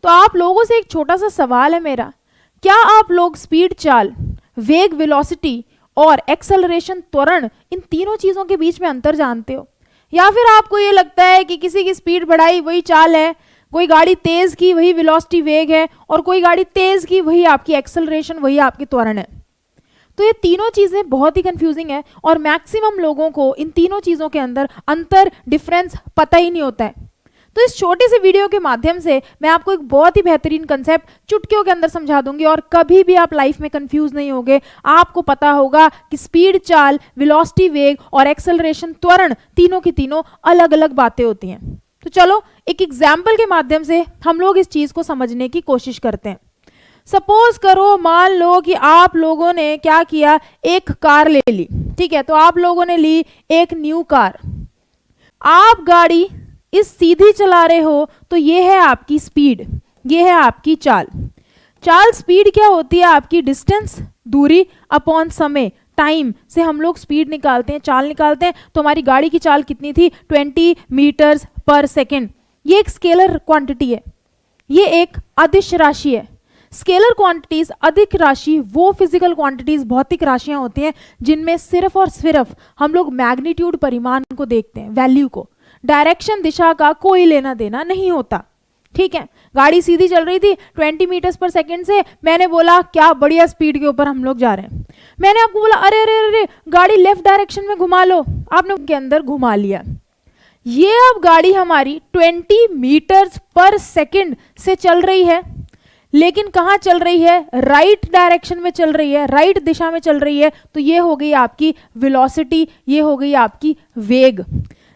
तो आप लोगों से एक छोटा सा सवाल है मेरा, क्या आप लोग स्पीड चाल, वेग वेलोसिटी और एक्सेलरेशन त्वरण, इन तीनों चीज़ों के बीच में अंतर जानते हो? या फिर आपको ये लगता है कि किसी की स्पीड बढ़ाई वही चाल है, कोई गाड़ी तेज की वही वेलोसिटी वेग है, और कोई गाड़ी तेज की वही आपकी एक्सेलरेशन, वही आपकी त्वरण है? तो ये तीनों चीज़ें बहुत ही कंफ्यूजिंग है और मैक्सिमम लोगों को इन तीनों चीज़ों के अंदर अंतर, डिफरेंस पता ही नहीं होता है। तो इस छोटी सी वीडियो के माध्यम से मैं आपको एक बहुत ही बेहतरीन कंसेप्ट चुटकियों के अंदर समझा दूंगी और कभी भी आप लाइफ में कंफ्यूज नहीं होगे। आपको पता होगा कि स्पीड चाल, वेलोसिटी वेग और एक्सेलरेशन त्वरण, तीनों की तीनों अलग अलग बातें होती हैं। तो चलो एक एग्जाम्पल के माध्यम से हम लोग इस चीज़ को समझने की कोशिश करते हैं। सपोज करो, मान लो कि आप लोगों ने क्या किया, एक कार ले ली, ठीक है। तो आप लोगों ने ली एक न्यू कार, आप गाड़ी इस सीधी चला रहे हो, तो ये है आपकी स्पीड, ये है आपकी चाल। चाल स्पीड क्या होती है? आपकी डिस्टेंस, दूरी अपॉन समय, टाइम से हम लोग स्पीड निकालते हैं, चाल निकालते हैं। तो हमारी गाड़ी की चाल कितनी थी? 20 मीटर्स पर सेकेंड। ये एक स्केलर क्वांटिटी है, ये एक अदिश राशि है। स्केलर क्वांटिटीज, अधिक राशि, वो फिजिकल क्वांटिटीज, भौतिक राशियां होती हैं जिनमें सिर्फ और सिर्फ हम लोग मैग्नीट्यूड, परिमाण को देखते हैं, वैल्यू को। डायरेक्शन, दिशा का कोई लेना देना नहीं होता, ठीक है। गाड़ी सीधी चल रही थी 20 मीटर्स पर सेकंड से, मैंने बोला क्या बढ़िया स्पीड के ऊपर हम लोग जा रहे हैं। मैंने आपको बोला अरे अरे अरे गाड़ी लेफ्ट डायरेक्शन में घुमा लो, आपने उसके अंदर घुमा लिया। ये अब गाड़ी हमारी 20 मीटर्स पर सेकंड से चल रही है, लेकिन कहाँ चल रही है? राइट डायरेक्शन में चल रही है, राइट दिशा में चल रही है। तो ये हो गई आपकी वेलोसिटी, ये हो गई आपकी वेग।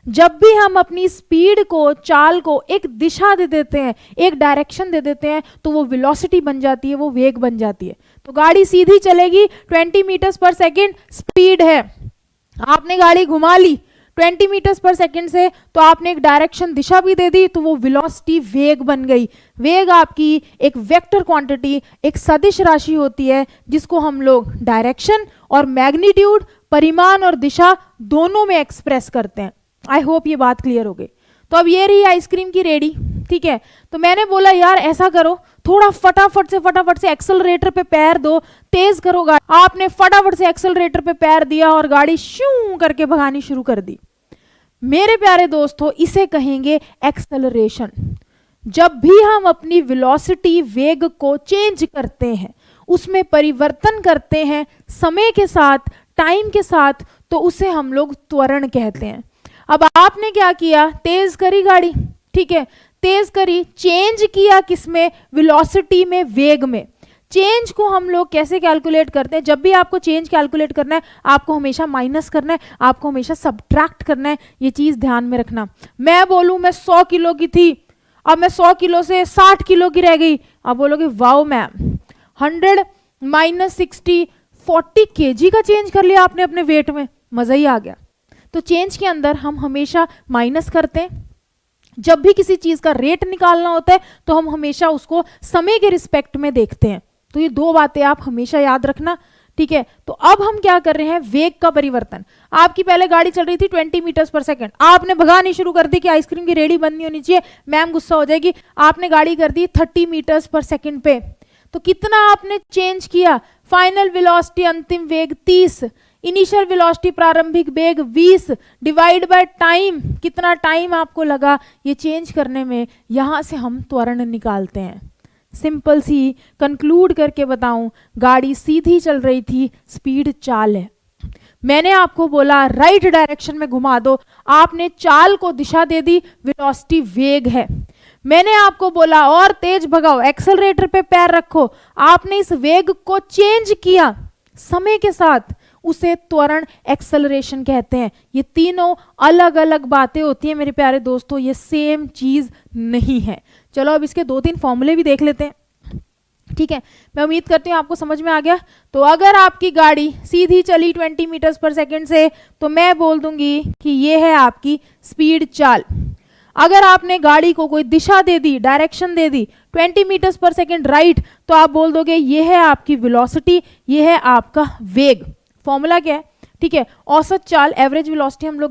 जब भी हम अपनी स्पीड को, चाल को एक दिशा दे देते हैं, एक डायरेक्शन दे देते हैं, तो वो वेलोसिटी बन जाती है, वो वेग बन जाती है। तो गाड़ी सीधी चलेगी, 20 मीटर्स पर सेकंड स्पीड है। आपने गाड़ी घुमा ली 20 मीटर्स पर सेकंड से, तो आपने एक डायरेक्शन, दिशा भी दे दी, तो वो वेलोसिटी वेग बन गई। वेग आपकी एक वेक्टर क्वांटिटी, एक सदिश राशि होती है जिसको हम लोग डायरेक्शन और मैग्नीट्यूड, परिमाण और दिशा दोनों में एक्सप्रेस करते हैं। आई होप ये बात क्लियर हो गई। तो अब ये रही आइसक्रीम की रेडी, ठीक है। तो मैंने बोला यार ऐसा करो, थोड़ा फटाफट से एक्सेलरेटर पे पैर दो, तेज करो गाड़ी। आपने फटाफट से एक्सेलरेटर पे पैर दिया और गाड़ी शू करके भगानी शुरू कर दी। मेरे प्यारे दोस्तों, इसे कहेंगे एक्सेलरेशन। जब भी हम अपनी वेलोसिटी, वेग को चेंज करते हैं, उसमें परिवर्तन करते हैं समय के साथ, टाइम के साथ, तो उसे हम लोग त्वरण कहते हैं। अब आपने क्या किया? तेज करी गाड़ी, ठीक है, तेज करी, चेंज किया किसमें? वेलोसिटी में, वेग में। चेंज को हम लोग कैसे कैलकुलेट करते हैं? जब भी आपको चेंज कैलकुलेट करना है, आपको हमेशा माइनस करना है, आपको हमेशा सब्ट्रैक्ट करना है। ये चीज ध्यान में रखना। मैं बोलूं मैं 100 किलो की थी, अब मैं 100 किलो से 60 किलो की रह गई, अब बोलोगे वाओ मैम 100 माइनस 60, 40 kg का चेंज कर लिया आपने अपने वेट में, मजा ही आ गया। तो चेंज के अंदर हम हमेशा माइनस करते हैं। जब भी किसी चीज का रेट निकालना होता है तो हम हमेशा उसको समय के रिस्पेक्ट में देखते हैं। तो ये दो बातें आप हमेशा याद रखना, ठीक है। तो अब हम क्या कर रहे हैं? वेग का परिवर्तन। आपकी पहले गाड़ी चल रही थी 20 मीटर्स पर सेकंड, आपने भगानी शुरू कर दी कि आइसक्रीम की रेडी बंद नहीं होनी चाहिए, मैम गुस्सा हो जाएगी। आपने गाड़ी कर दी 30 मीटर्स पर सेकंड पे, तो कितना आपने चेंज किया? फाइनल वेलोसिटी, अंतिम वेग 30, इनिशियल वेलोसिटी, प्रारंभिक वेग 20, डिवाइड बाय टाइम, कितना टाइम आपको लगा ये चेंज करने में, यहां से हम त्वरण निकालते हैं। सिंपल सी कंक्लूड करके बताऊं, गाड़ी सीधी चल रही थी, स्पीड चाल है। मैंने आपको बोला राइट डायरेक्शन में घुमा दो, आपने चाल को दिशा दे दी, वेलोसिटी वेग है। मैंने आपको बोला और तेज भगाओ, एक्सेलरेटर पे पैर रखो, आपने इस वेग को चेंज किया समय के साथ, उसे त्वरण, एक्सेलरेशन कहते हैं। ये तीनों अलग अलग बातें होती हैं मेरे प्यारे दोस्तों, ये सेम चीज नहीं है। चलो अब इसके 2-3 फॉर्मूले भी देख लेते हैं, ठीक है। मैं उम्मीद करती हूँ आपको समझ में आ गया। तो अगर आपकी गाड़ी सीधी चली 20 मीटर्स पर सेकंड से, तो मैं बोल दूंगी कि ये है आपकी स्पीड चाल। अगर आपने गाड़ी को कोई दिशा दे दी, डायरेक्शन दे दी 20 मीटर्स पर सेकंड राइट, तो आप बोल दोगे ये है आपकी वेलोसिटी, ये है आपका वेग। फॉर्मूला क्या है? ठीक है, औसत चाल, एवरेज वेलोसिटी हम लोग